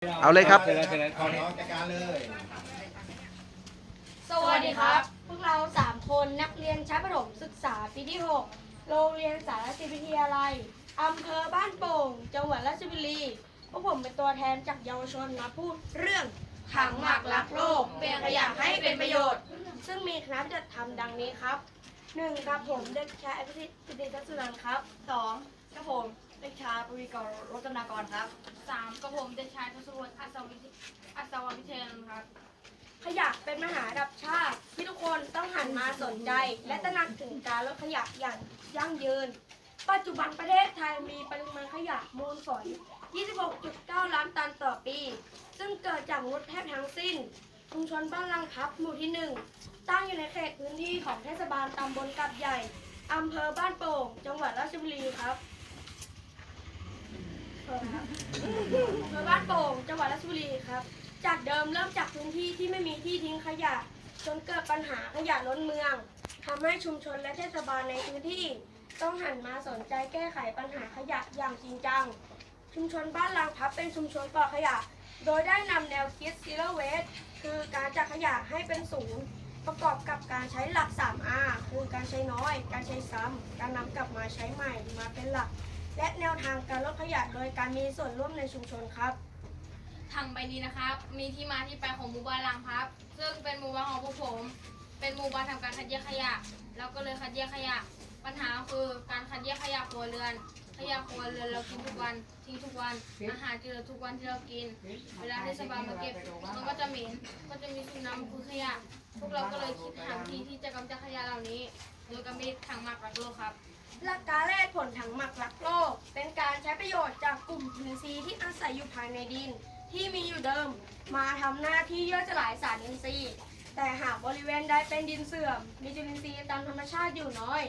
เอาเลยครับขอน้องจัดการเลย สวัสดีครับ พวกเรา3คนนักเรียนชั้นประถมศึกษาปีที่6โรงเรียนสารสินวิทยาลัยอำเภอบ้านโป่งจังหวัดราชบุรีพวกผมเป็นตัวแทนจากเยาวชนมาพูดเรื่องถังหมักรักโลกเปลี่ยนขยะให้เป็นประโยชน์ ซึ่งมีคณะปฏิบัติธรรมดังนี้ครับ1ครับผมเด็กชายอภิสิทธิ์สิทธิทัศน์สุนันท์ครับ2ครับผมเด็กชายปวีกรรัตนากรครับ3กับผมเด็กชายทศพลอัศววิเทยนครับขยะเป็นมหาระดับชาติที่ทุกคนต้องหันมาสนใจและตระหนักถึงการลดขยะอย่างยั่งยืนปัจจุบันประเทศไทยมีปริมาณขยะมูลฝอย 26.9 ล้านตันต่อปีซึ่งเกิดจากมนุษย์แทบทั้งสิ้นชุมชนบ้านลังพับหมู่ที่ 1ตั้งอยู่ในเขตพื้นที่ของเทศบาลตำบลกับใหญ่อำเภอบ้านโป่งจังหวัดราชบุรีครับอำเภอบ้านโป่งจังหวัดราชบุรีครับจากเดิมเริ่มจากพื้นที่ที่ไม่มีที่ทิ้งขยะจนเกิดปัญหาขยะล้นเมืองทำให้ชุมชนและเทศบาลในพื้นที่ต้องหันมาสนใจแก้ไขปัญหาขยะอย่างจริงจังชุมชนบ้านลางพับเป็นชุมชนปลอดขยะโดยได้นำแนวคิด Zero Waste คือการจัดขยะให้เป็นศูนย์ประกอบกับการใช้หลัก 3R คือการใช้น้อยการใช้ซ้ำการนำกลับมาใช้ใหม่มาเป็นหลักและแนวทางการลดขยะโดยการมีส่วนร่วมในชุมชนครับถังใบนี้นะครับมีที่มาที่ไปของหมู่บ้านลางพับซึ่งเป็นหมู่บ้านของพวกผมเป็นหมู่บ้านทำการคัดแยกขยะเราก็เลยคัดแยกขยะปัญหาคือการคัดแยกขยะครัวเรือนขยะครัวเรือนเรากินทุกวันทิ้งทุกวันอาหารเจอทุกวันที่เรากินเวลาเทศบาลมาเก็บมันก็จะเหม็นก็จะมีสิ่งน้ำคือขยะพวกเราก็เลยคิดหาวิธีที่จะกำจัดขยะเหล่านี้โดยการมีถังหมักรักโลกครับหลักการแรกผลถังหมักรักโลกเป็นการใช้ประโยชน์จากกลุ่มจุลินทรีย์ที่อาศัยอยู่ภายในดินที่มีอยู่เดิมมาทำหน้าที่ย่อยสลายสารอินทรีย์แต่หากบริเวณใดเป็นดินเสื่อมมีจุลินทรีย์ตามธรรมชาติอยู่น้อย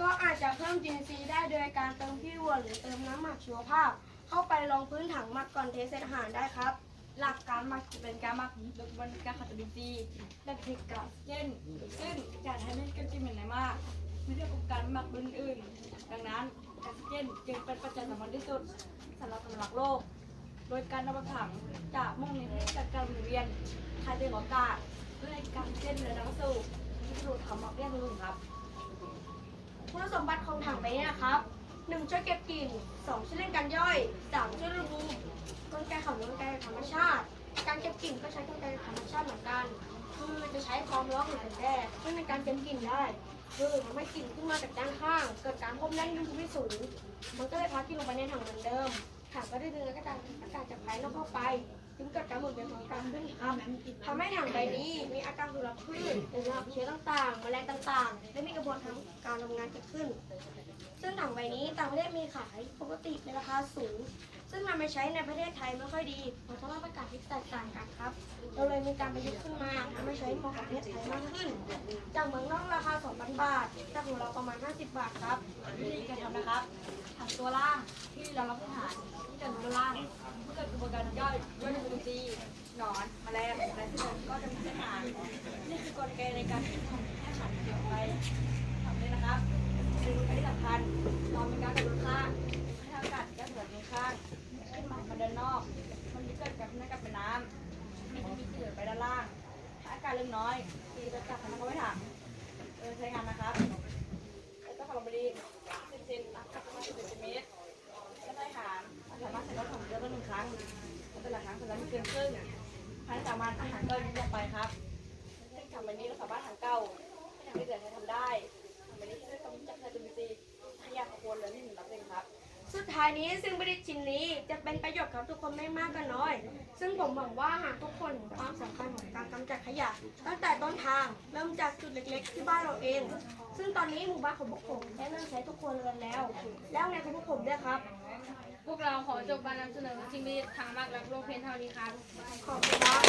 ก็อาจจะเพิ่มจุลินทรีย์ได้โดยการเติมขี้วัวหรือเติมน้ำหมักชีวภาพเข้าไปรองพื้นถังหมักก่อนเทใส่อาหารได้ครับหลักการหมักเป็นการหมักโดยกระบวนการขัดจุลินทรีย์และเทคนิคเช่นซึ่งการทำให้กินเหม็นได้มากไม่ได้กับการหมักอื่นๆดังนั้นออกซิเจนจึงเป็นปัจจัยสำคัญที่สุดสำหรับถังหมักโลกโดยการนำถังจะมุ่งเน้นให้จัดการหมุนเวียนถ่ายเทอากาศเพื่อให้การเช่นและน้ำสูบที่สูดถังหมักได้ทุกครับคุณสมบัติของถังใบนี้นะครับ 1. ช่วยเก็บกลิ่น 2. ช่วยเร่งการย่อย 3. ช่วยระบายกลไกของกลไกธรรมชาติการเก็บกลิ่นก็ใช้กลไกธรรมชาติเหมือนกันคือจะใช้ความร้อนของแสงแดดช่วยในการเก็บกลิ่นได้คือทำให้กลิ่นขึ้นมาจากด้านข้างเกิดการเพิ่มแรงดึงที่สูงมันก็เลยพัดกลิ่นลงไปในถังเหมือนเดิมถังก็ได้ดึงอากาศจากภายนอกเข้าไปจึงเกิดการหมุนเวียนของการขึ้นครับทำให้ถังใบนี้มีอาการสุรพืชหรือเชื้อต่างๆแมลงต่างๆและมีกระบวนการทำงานเกิดขึ้นซึ่งถังใบนี้ต่างประเทศมีขายปกติในราคาสูงซึ่งนำไปใช้ในประเทศไทยไม่ค่อยดีเพราะสภาพอากาศที่แตกต่างกันครับเราเลยมีการประยุกต์ขึ้นมาทำให้ใช้เหมาะกับประเทศไทยมากขึ้นจากเมืองนอกราคา 2,000 บาทจากของเราประมาณ 50 บาทครับวิธีการทำนะครับถังตัวล่างที่เรารับประทานที่จะตัวล่างเมื่อเกิดกระบวนการย่อยจุลินทรีย์หนอนแมลงและที่อื่นก็จะมีอาหารนี่คือกลไกในการที่ทำให้อาหารเกี่ยวไปทำเลยนะครับเป็นกลไกที่สำคัญเรามีการกระตุ้นข้างให้อากาศจะเกิดในข้างขึ้นมาด้านนอกมันจะเกิดกับน้ำกับเป็นน้ำมันจะมีเกลือไปด้านล่างถ้าอากาศเล็กน้อยตีจะจับมันเข้าไปถังใช้งานนะครับแล้วก็ขนมดี10 เซนนะครับประมาณ10 เซนติเมตรแล้วได้อาหารสามารถใช้รถของเดือนละ1 ครั้งแต่ละครั้งสำหรับไม่เกินครึ่งภายใน3 วันอาหารก็ยิ่งไปครับซึ่งทำแบบนี้เราสามารถถังเก่าให้ทำได้เดือนให้ทำได้ทำแบบนี้ที่ต้องจับใส่จุลินทรีย์ขยะขบวนเลยที่1 รับเองครับสุดท้ายนี้ซึ่งผลิตชิ้นนี้จะเป็นประโยชน์กับทุกคนไม่มากก็น้อยซึ่งผมหวังว่าหากทุกคนความสำคัญของการกำจัดขยะตั้งแต่ต้นทางเริ่มจากจุดเล็กๆที่บ้านเราเองซึ่งตอนนี้หมู่บ้านของพวกผมได้เริ่มใช้ทุกคนเลยแล้วในของพวกผมด้วยครับพวกเราขอจบการนำเสนอสิ่งที่ถังหมักรักโลกเพียงเท่านี้ครับขอบคุณครับ